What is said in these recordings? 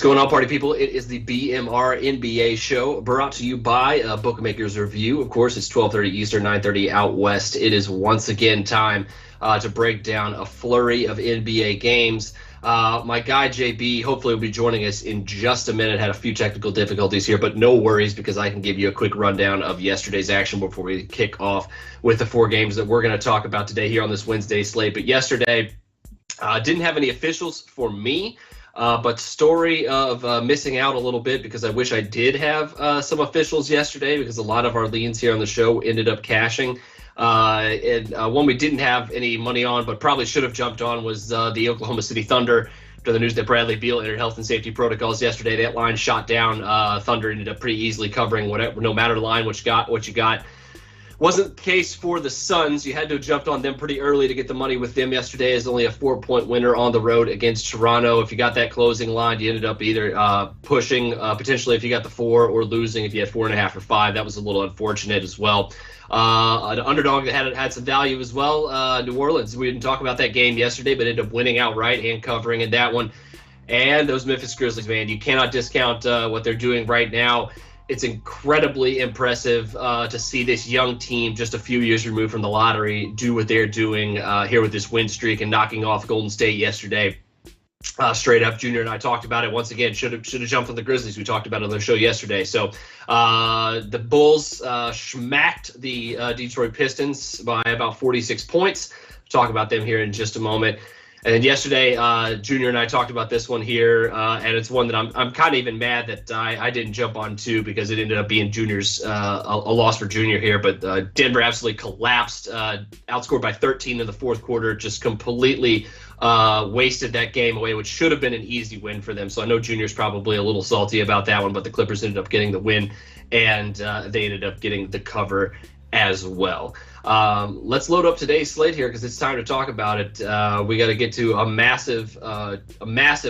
going on, party people? It is the BMR NBA show brought to you by Bookmakers Review. Of course, it's 12:30 Eastern, 9:30 out west. It is once again time to break down a flurry of NBA games. My guy, JB, hopefully will be joining us in just a minute. Had a few technical difficulties here, but no worries because I can give you a quick rundown of yesterday's action before we kick off with the four games that we're going to talk about today here on this Wednesday slate. But yesterday, didn't have any officials for me. But story of missing out a little bit because I wish I did have some officials yesterday because a lot of our leans here on the show ended up cashing. And one we didn't have any money on but probably should have jumped on was the Oklahoma City Thunder. After the news that Bradley Beal entered health and safety protocols yesterday, that line shot down. Thunder ended up pretty easily covering whatever, no matter the line, what you got. Wasn't the case for the Suns. You had to have jumped on them pretty early to get the money with them yesterday as only a 4-point winner on the road against Toronto. If you got that closing line, you ended up either pushing potentially if you got the 4 or losing if you had 4.5 or 5. That was a little unfortunate as well. An underdog that had some value as well, New Orleans. We didn't talk about that game yesterday, but ended up winning outright and covering in that one. And those Memphis Grizzlies, man, you cannot discount what they're doing right now. It's incredibly impressive to see this young team just a few years removed from the lottery do what they're doing here with this win streak and knocking off Golden State yesterday. Straight up, Junior and I talked about it once again. Should have jumped on the Grizzlies. We talked about it on the show yesterday. So the Bulls schmacked the Detroit Pistons by about 46 points. Talk about them here in just a moment. And then yesterday, Junior and I talked about this one here, and it's one that I'm kind of even mad that I didn't jump on too because it ended up being Junior's a loss for Junior here. But Denver absolutely collapsed, outscored by 13 in the fourth quarter, just completely wasted that game away, which should have been an easy win for them. So I know Junior's probably a little salty about that one, but the Clippers ended up getting the win, and they ended up getting the cover as well. Let's load up today's slate here because it's time to talk about it. We got to get to a massive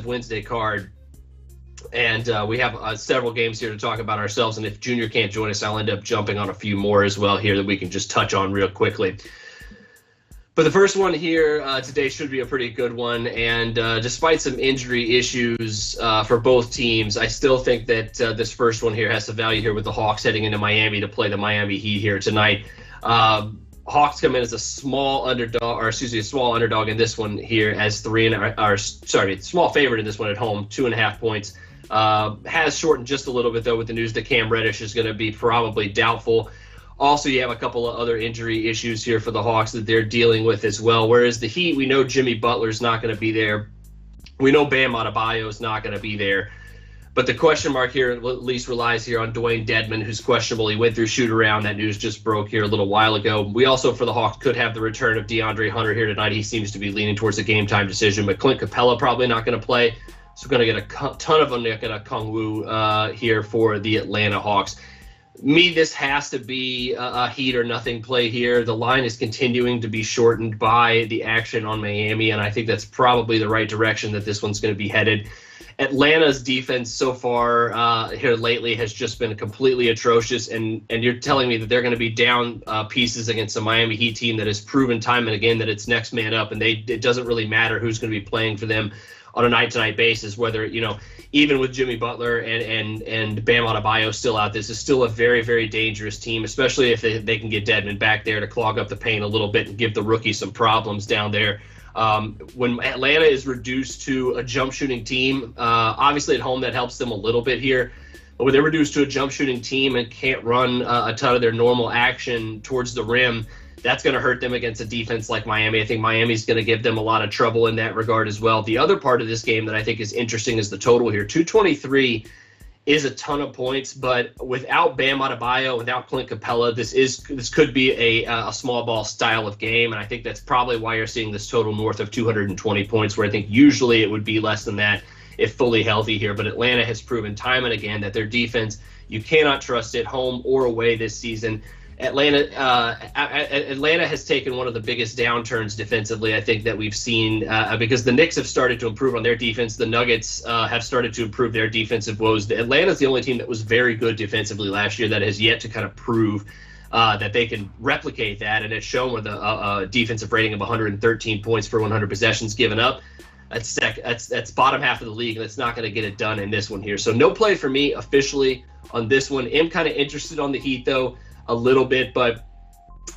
Wednesday card, and we have several games here to talk about ourselves. And if Junior can't join us, I'll end up jumping on a few more as well here that we can just touch on real quickly. But the first one here today should be a pretty good one, and despite some injury issues for both teams, I still think that this first one here has some value here with the Hawks heading into Miami to play the Miami Heat here tonight. Hawks come in as a small underdog in this one here as small favorite in this one at home, 2.5 points. Has shortened just a little bit though with the news that Cam Reddish is going to be probably doubtful. Also, you have a couple of other injury issues here for the Hawks that they're dealing with as well. Whereas the Heat, we know Jimmy Butler's not going to be there. We know Bam Adebayo's not going to be there. But the question mark here at least relies here on Dwayne Dedmon, who's questionable. He went through shoot-around. That news just broke here a little while ago. We also, for the Hawks, could have the return of DeAndre Hunter here tonight. He seems to be leaning towards a game-time decision. But Clint Capella probably not going to play. So we're going to get a ton of Onyeka Okongwu here for the Atlanta Hawks. This has to be a Heat or nothing play here. The line is continuing to be shortened by the action on Miami, and I think that's probably the right direction that this one's going to be headed. Atlanta's defense so far here lately has just been completely atrocious, and you're telling me that they're going to be down pieces against a Miami Heat team that has proven time and again that it's next man up, and it doesn't really matter who's going to be playing for them on a night-to-night basis, whether, even with Jimmy Butler and Bam Adebayo still out, this is still a very, very dangerous team, especially if they can get Dedmon back there to clog up the paint a little bit and give the rookie some problems down there. When Atlanta is reduced to a jump shooting team, obviously at home that helps them a little bit here, but when they're reduced to a jump shooting team and can't run a ton of their normal action towards the rim, that's going to hurt them against a defense like Miami. I think Miami's going to give them a lot of trouble in that regard as well. The other part of this game that I think is interesting is the total here. 223 is a ton of points, but without Bam Adebayo, without Clint Capella, this could be a small ball style of game, and I think that's probably why you're seeing this total north of 220 points, where I think usually it would be less than that if fully healthy here. But Atlanta has proven time and again that their defense, you cannot trust it home or away this season. Atlanta has taken one of the biggest downturns defensively, I think, that we've seen because the Knicks have started to improve on their defense. The Nuggets have started to improve their defensive woes. Atlanta's the only team that was very good defensively last year that has yet to kind of prove that they can replicate that, and it's shown with a defensive rating of 113 points per 100 possessions given up. That's bottom half of the league, and it's not going to get it done in this one here. So no play for me officially on this one. Am kind of interested on the Heat though a little bit, but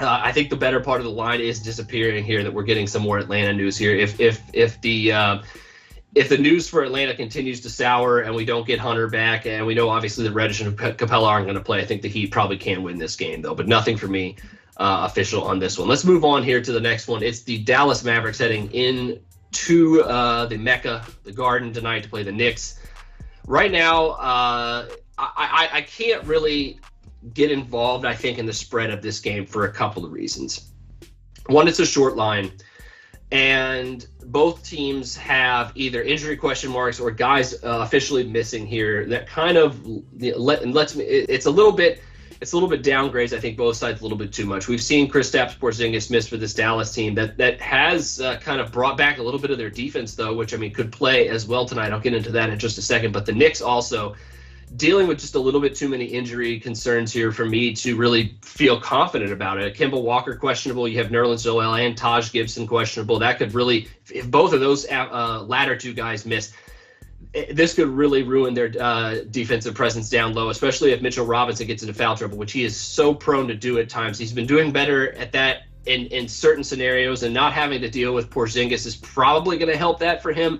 I think the better part of the line is disappearing here. That we're getting some more Atlanta news here. If the news for Atlanta continues to sour and we don't get Hunter back, and we know obviously that Reddish and Capella aren't going to play, I think the Heat probably can win this game though. But nothing for me official on this one. Let's move on here to the next one. It's the Dallas Mavericks heading in to the Mecca, the Garden tonight to play the Knicks. Right now, I can't really get involved, I think, in the spread of this game for a couple of reasons. One, it's a short line, and both teams have either injury question marks or guys officially missing here that kind of lets me. It's a little bit downgrades, I think, both sides a little bit too much. We've seen Kristaps Porzingis miss for this Dallas team that has kind of brought back a little bit of their defense, though, which, I mean, could play as well tonight. I'll get into that in just a second. But the Knicks also dealing with just a little bit too many injury concerns here for me to really feel confident about it. Kemba Walker questionable. You have Nerlens Noel and Taj Gibson questionable. That could really, if both of those latter two guys miss, this could really ruin their defensive presence down low, especially if Mitchell Robinson gets into foul trouble, which he is so prone to do at times. He's been doing better at that in certain scenarios, and not having to deal with Porzingis is probably going to help that for him.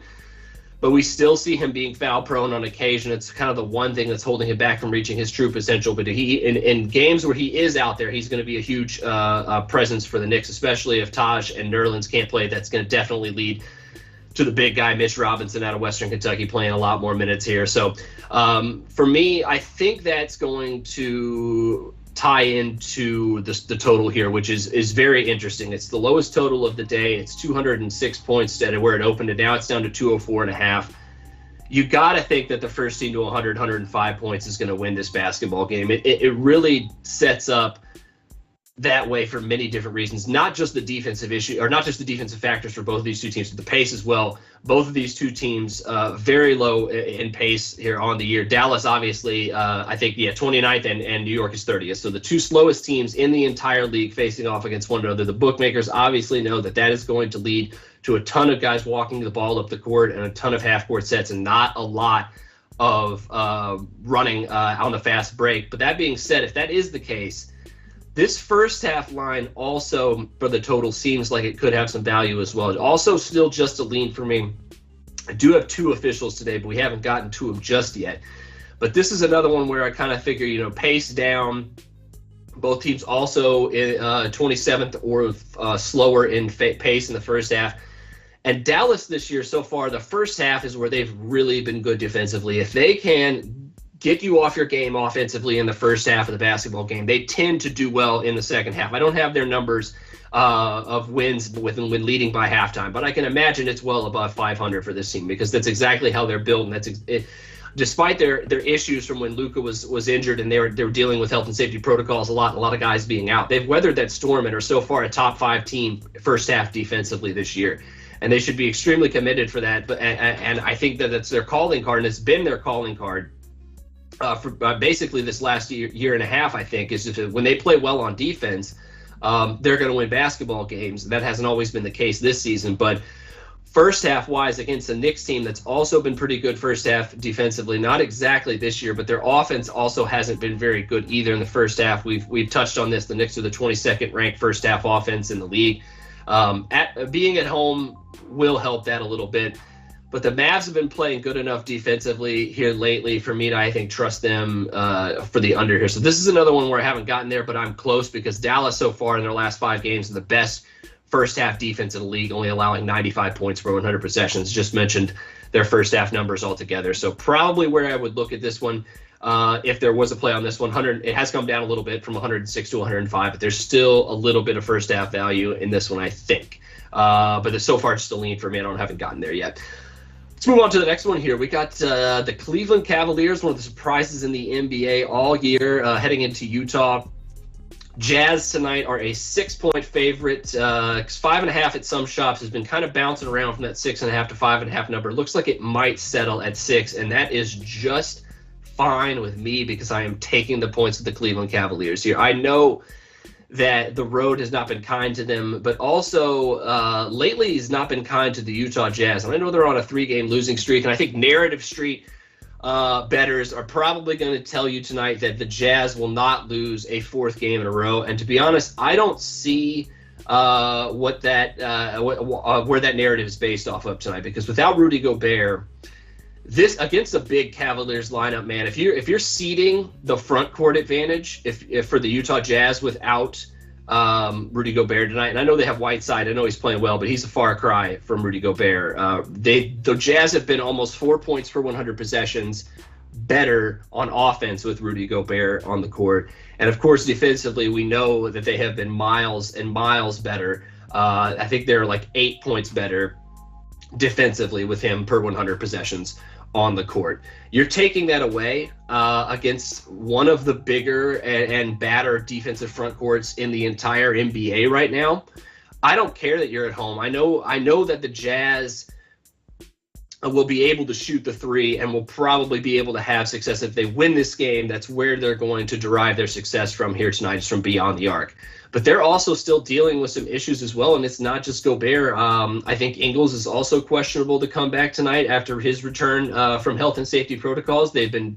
But we still see him being foul prone on occasion. It's kind of the one thing that's holding him back from reaching his true potential. But in games where he is out there, he's going to be a huge presence for the Knicks, especially if Taj and Nerlens can't play. That's going to definitely lead to the big guy, Mitch Robinson, out of Western Kentucky, playing a lot more minutes here. So for me, I think that's going to tie into the total here, which is very interesting. It's the lowest total of the day. It's 206 points at where it opened, and now it's down to 204.5. You got to think that the first team to 100, 105 points is going to win this basketball game. It really sets up that way for many different reasons, not just the defensive issue, or not just the defensive factors for both of these two teams, but the pace as well. Both of these two teams very low in pace here on the year. Dallas, obviously, I think, 29th, and New York is 30th. So the two slowest teams in the entire league facing off against one another. The bookmakers obviously know that is going to lead to a ton of guys walking the ball up the court and a ton of half-court sets, and not a lot of running on the fast break. But that being said, if that is the case, this first half line also for the total seems like it could have some value as well. Also still just a lean for me. I do have two officials today, but we haven't gotten to them just yet. But this is another one where I kind of figure, pace down. Both teams also in 27th or slower in pace in the first half. And Dallas this year so far, the first half is where they've really been good defensively. If they can get you off your game offensively in the first half of the basketball game, they tend to do well in the second half. I don't have their numbers of wins when leading by halftime, but I can imagine it's well above 500 for this team, because that's exactly how they're built. And despite their issues from when Luka was injured and they were dealing with health and safety protocols a lot of guys being out, they've weathered that storm and are so far a top 5 team first half defensively this year. And they should be extremely committed for that. And I think that it's their calling card, and it's been their calling card for basically this last year and a half, I think, is when they play well on defense, they're going to win basketball games. That hasn't always been the case this season, but first half wise against the Knicks team that's also been pretty good first half defensively, not exactly this year, but their offense also hasn't been very good either in the first half. We've touched on this. The Knicks are the 22nd ranked first half offense in the league. Being at home will help that a little bit. But the Mavs have been playing good enough defensively here lately for me to, I think, trust them for the under here. So this is another one where I haven't gotten there, but I'm close, because Dallas so far in their last 5 games are the best first half defense in the league, only allowing 95 points per 100 possessions. Just mentioned their first half numbers altogether. So probably where I would look at this one, if there was a play on this one, it has come down a little bit from 106 to 105, but there's still a little bit of first half value in this one, I think. But so far it's still lean for me. I haven't gotten there yet. Let's move on to the next one here. We got the Cleveland Cavaliers, one of the surprises in the NBA all year, heading into Utah. Jazz tonight are a 6-point favorite. 5.5 at some shops has been kind of bouncing around from that 6.5 to 5.5 number. Looks like it might settle at 6, and that is just fine with me, because I am taking the points of the Cleveland Cavaliers here. I know that the road has not been kind to them, but also lately he's not been kind to the Utah Jazz. And I know they're on a 3-game losing streak, and I think Narrative Street bettors are probably going to tell you tonight that the Jazz will not lose a 4th game in a row. And to be honest, I don't see where that narrative is based off of tonight, because without Rudy Gobert, this against a big Cavaliers lineup, man, if you're seeding the front court advantage, if for the Utah Jazz without Rudy Gobert tonight, and I know they have Whiteside, I know he's playing well, but he's a far cry from Rudy Gobert. The Jazz have been almost 4 points per 100 possessions better on offense with Rudy Gobert on the court, and of course defensively, we know that they have been miles and miles better. I think they're like 8 points better defensively with him per 100 possessions on the court. You're taking that away against one of the bigger and badder defensive front courts in the entire NBA right now. I don't care that you're at home. I know that the Jazz will be able to shoot the 3 and will probably be able to have success if they win this game. That's where they're going to derive their success from here tonight, is from beyond the arc. But they're also still dealing with some issues as well, and it's not just Gobert. I think Ingles is also questionable to come back tonight after his return from health and safety protocols. They've been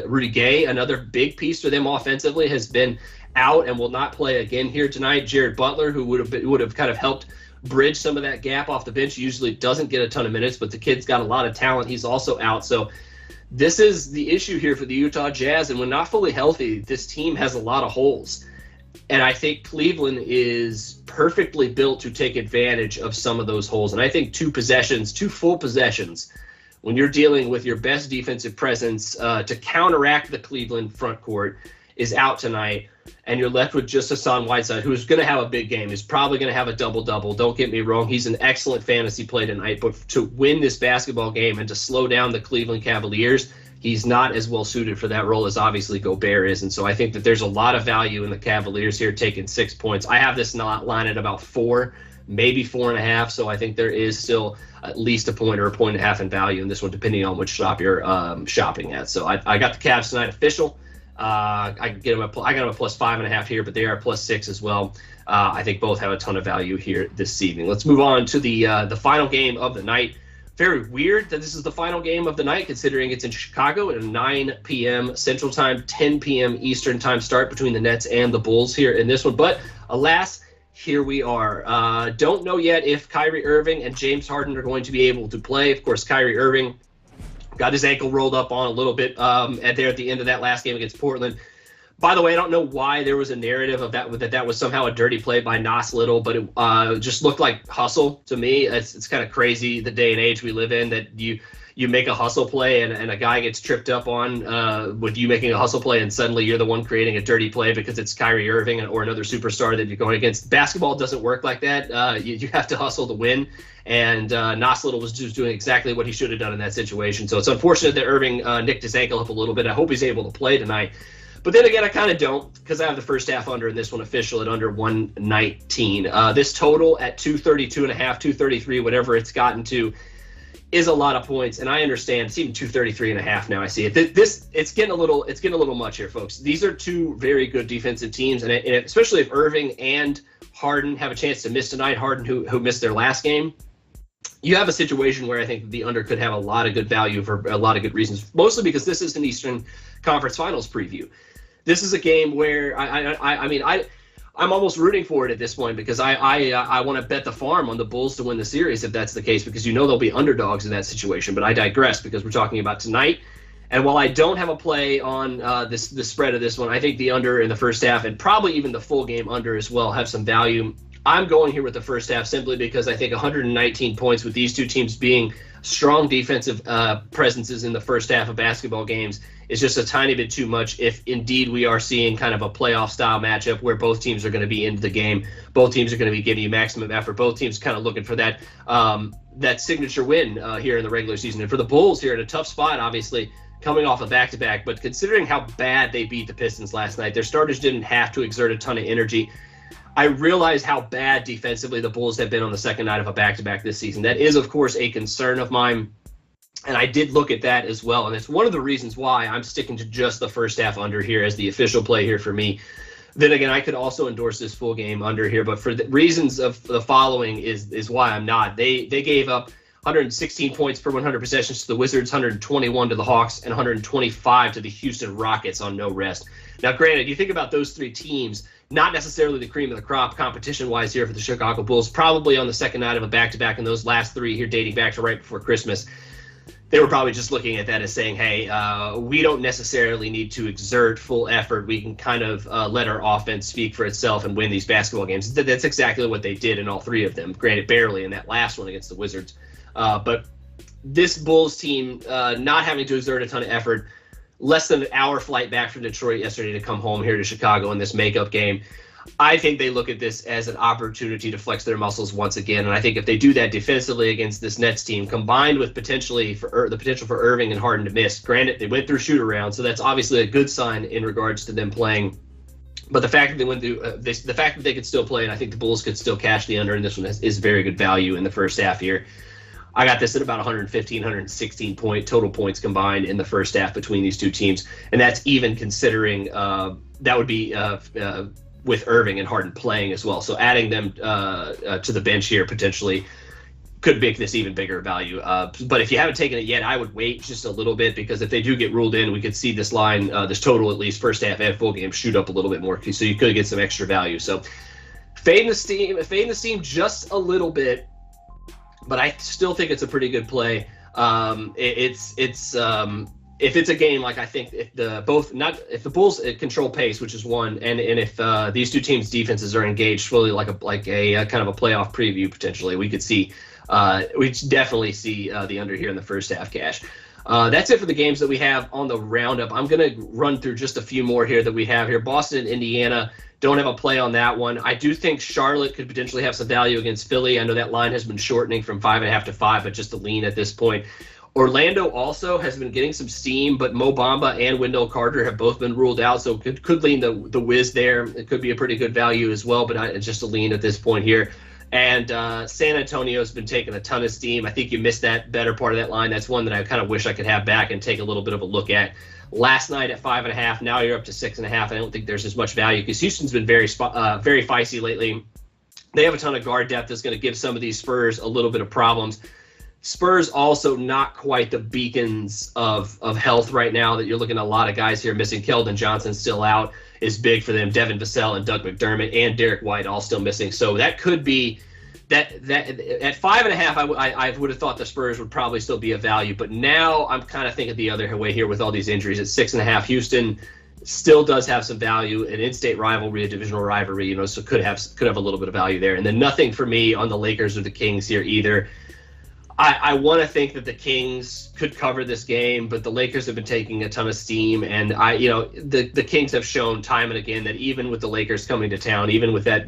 Rudy Gay, another big piece for them offensively, has been out and will not play again here tonight. Jared Butler, who would have kind of helped bridge some of that gap off the bench, usually doesn't get a ton of minutes, but the kid's got a lot of talent. He's also out. So this is the issue here for the Utah Jazz, and when not fully healthy, this team has a lot of holes. And I think Cleveland is perfectly built to take advantage of some of those holes. And I think 2 full possessions, when you're dealing with your best defensive presence to counteract the Cleveland front court, is out tonight. And you're left with just Hassan Whiteside, who's going to have a big game. He's probably going to have a double-double. Don't get me wrong. He's an excellent fantasy play tonight. But to win this basketball game and to slow down the Cleveland Cavaliers, he's not as well suited for that role as obviously Gobert is. And so I think that there's a lot of value in the Cavaliers here taking 6 points. I have this line at about 4, maybe 4.5. So I think there is still at least a point or a point and a half in value in this one, depending on which shop you're shopping at. So I got the Cavs tonight official. I got them a plus 5.5 here, but they are plus 6 as well. I think both have a ton of value here this evening. Let's move on to the final game of the night. Very weird that this is the final game of the night, considering it's in Chicago at a 9 p.m. Central Time, 10 p.m. Eastern Time start between the Nets and the Bulls here in this one. But alas, here we are. Don't know yet if Kyrie Irving and James Harden are going to be able to play. Of course, Kyrie Irving got his ankle rolled up on a little bit at the end of that last game against Portland. By the way, I don't know why there was a narrative of that was somehow a dirty play by Nas Little, but it just looked like hustle to me. It's kind of crazy the day and age we live in that you make a hustle play and a guy gets tripped up on with you making a hustle play, and suddenly you're the one creating a dirty play because it's Kyrie Irving or another superstar that you're going against. Basketball doesn't work like that. You have to hustle to win, and Nas Little was just doing exactly what he should have done in that situation. So it's unfortunate that Irving nicked his ankle up a little bit. I hope he's able to play tonight. But then again, I kind of don't, because I have the first half under in this one official at under 119. This total at 232.5, 233, whatever it's gotten to, is a lot of points, and I understand it's even 233.5 now. I see it. It's getting a little much here, folks. These are 2 very good defensive teams, and especially if Irving and Harden have a chance to miss tonight. Harden, who missed their last game. You have a situation where I think the under could have a lot of good value for a lot of good reasons, mostly because this is an Eastern Conference Finals preview. This is a game where I'm almost rooting for it at this point, because I want to bet the farm on the Bulls to win the series if that's the case, because they'll be underdogs in that situation. But I digress, because we're talking about tonight. And while I don't have a play on the spread of this one, I think the under in the first half, and probably even the full game under as well, have some value. I'm going here with the first half simply because I think 119 points with these 2 teams being strong defensive presences in the first half of basketball games is just a tiny bit too much if indeed we are seeing kind of a playoff style matchup where both teams are going to be into the game. Both teams are going to be giving you maximum effort. Both teams kind of looking for that signature win here in the regular season. And for the Bulls here in a tough spot, obviously, coming off a back-to-back, but considering how bad they beat the Pistons last night, their starters didn't have to exert a ton of energy. I realize how bad defensively the Bulls have been on the second night of a back-to-back this season. That is, of course, a concern of mine, and I did look at that as well, and it's one of the reasons why I'm sticking to just the first half under here as the official play here for me. Then again, I could also endorse this full game under here, but for the reasons of the following is why I'm not. They gave up 116 points per 100 possessions to the Wizards, 121 to the Hawks, and 125 to the Houston Rockets on no rest. Now, granted, you think about those three teams, not necessarily the cream of the crop competition-wise here for the Chicago Bulls, probably on the second night of a back-to-back, and those last three here dating back to right before Christmas, they were probably just looking at that as saying, hey, we don't necessarily need to exert full effort. We can kind of let our offense speak for itself and win these basketball games. That's exactly what they did in all three of them, granted barely in that last one against the Wizards. But this Bulls team not having to exert a ton of effort, less than an hour flight back from Detroit yesterday to come home here to Chicago in this makeup game. I think they look at this as an opportunity to flex their muscles once again. And I think if they do that defensively against this Nets team, combined with the potential for Irving and Harden to miss, granted, they went through shoot around, so that's obviously a good sign in regards to them playing. But the fact that they went through the fact that they could still play, and I think the Bulls could still cash the under in this one is very good value in the first half here. I got this at about 115, 116 total points combined in the first half between these two teams. And that's even considering that would be with Irving and Harden playing as well. So adding them to the bench here potentially could make this even bigger value. But if you haven't taken it yet, I would wait just a little bit, because if they do get ruled in, we could see this line, this total at least first half and full game, shoot up a little bit more. So you could get some extra value. So fading the steam just a little bit. But I still think it's a pretty good play. If it's a game, like I think if the Bulls control pace, which is one, and if these two teams' defenses are engaged fully, like a kind of a playoff preview potentially, we definitely see the under here in the first half cash. That's it for the games that we have on the roundup. I'm going to run through just a few more here that we have here. Boston and Indiana. Don't have a play on that one. I do think Charlotte could potentially have some value against Philly. I know that line has been shortening from 5.5 to 5, but just a lean at this point. Orlando also has been getting some steam, but Mo Bamba and Wendell Carter have both been ruled out, so could lean the Wiz there. It could be a pretty good value as well, but just a lean at this point here. And San Antonio's been taking a ton of steam. I think you missed that better part of that line. That's one that I kind of wish I could have back and take a little bit of a look at. Last night at 5.5, now you're up to 6.5. I don't think there's as much value because Houston's been very feisty lately. They have a ton of guard depth that's going to give some of these Spurs a little bit of problems. Spurs also not quite the beacons of health right now. That you're looking at a lot of guys here missing. Keldon Johnson still out is big for them. Devin Vassell and Doug McDermott and Derek White all still missing. So that could be that at 5.5. I would have thought the Spurs would probably still be a value, but now I'm kind of thinking the other way here with all these injuries. At 6.5, Houston still does have some value. An in-state rivalry, a divisional rivalry, so could have a little bit of value there. And then nothing for me on the Lakers or the Kings here either. I want to think that the Kings could cover this game, but the Lakers have been taking a ton of steam, and the Kings have shown time and again that even with the Lakers coming to town, even with that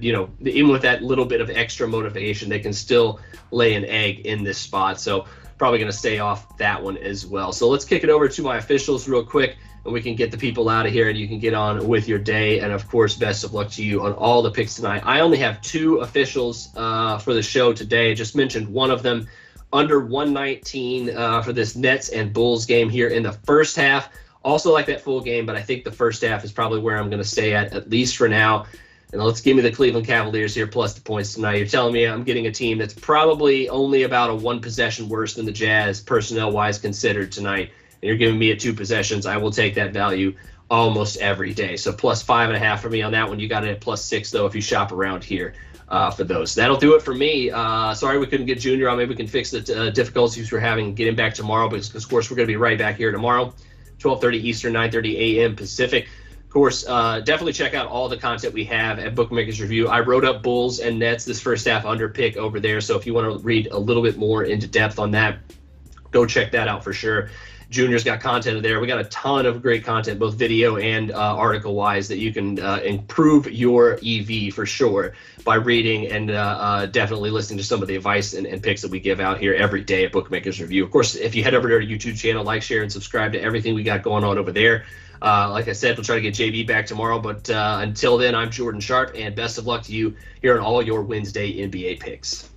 little bit of extra motivation, they can still lay an egg in this spot. So probably going to stay off that one as well. So let's kick it over to my officials real quick, and we can get the people out of here, and you can get on with your day. And of course, best of luck to you on all the picks tonight. I only have 2 officials for the show today. I just mentioned one of them. Under 119 for this Nets and Bulls game here in the first half. Also like that full game, but I think the first half is probably where I'm going to stay at least for now. And let's give me the Cleveland Cavaliers here plus the points tonight. You're telling me I'm getting a team that's probably only about a 1 possession worse than the Jazz, personnel-wise considered tonight. And you're giving me a 2 possessions. I will take that value almost every day. So plus 5.5 for me on that one. You got it at plus 6, though, if you shop around here. For those. That'll do it for me. Sorry we couldn't get Junior on. Maybe we can fix the difficulties we're having getting back tomorrow, because, of course, we're going to be right back here tomorrow, 12:30 Eastern, 9:30 a.m. Pacific. Of course, definitely check out all the content we have at Bookmakers Review. I wrote up Bulls and Nets this first half under pick over there, so if you want to read a little bit more into depth on that, go check that out for sure. Junior's got content there. We got a ton of great content, both video and article-wise, that you can improve your EV for sure by reading and definitely listening to some of the advice and picks that we give out here every day at Bookmakers Review. Of course, if you head over to our YouTube channel, like, share, and subscribe to everything we got going on over there. Like I said, we'll try to get JB back tomorrow, but until then, I'm Jordan Sharp, and best of luck to you here on all your Wednesday NBA picks.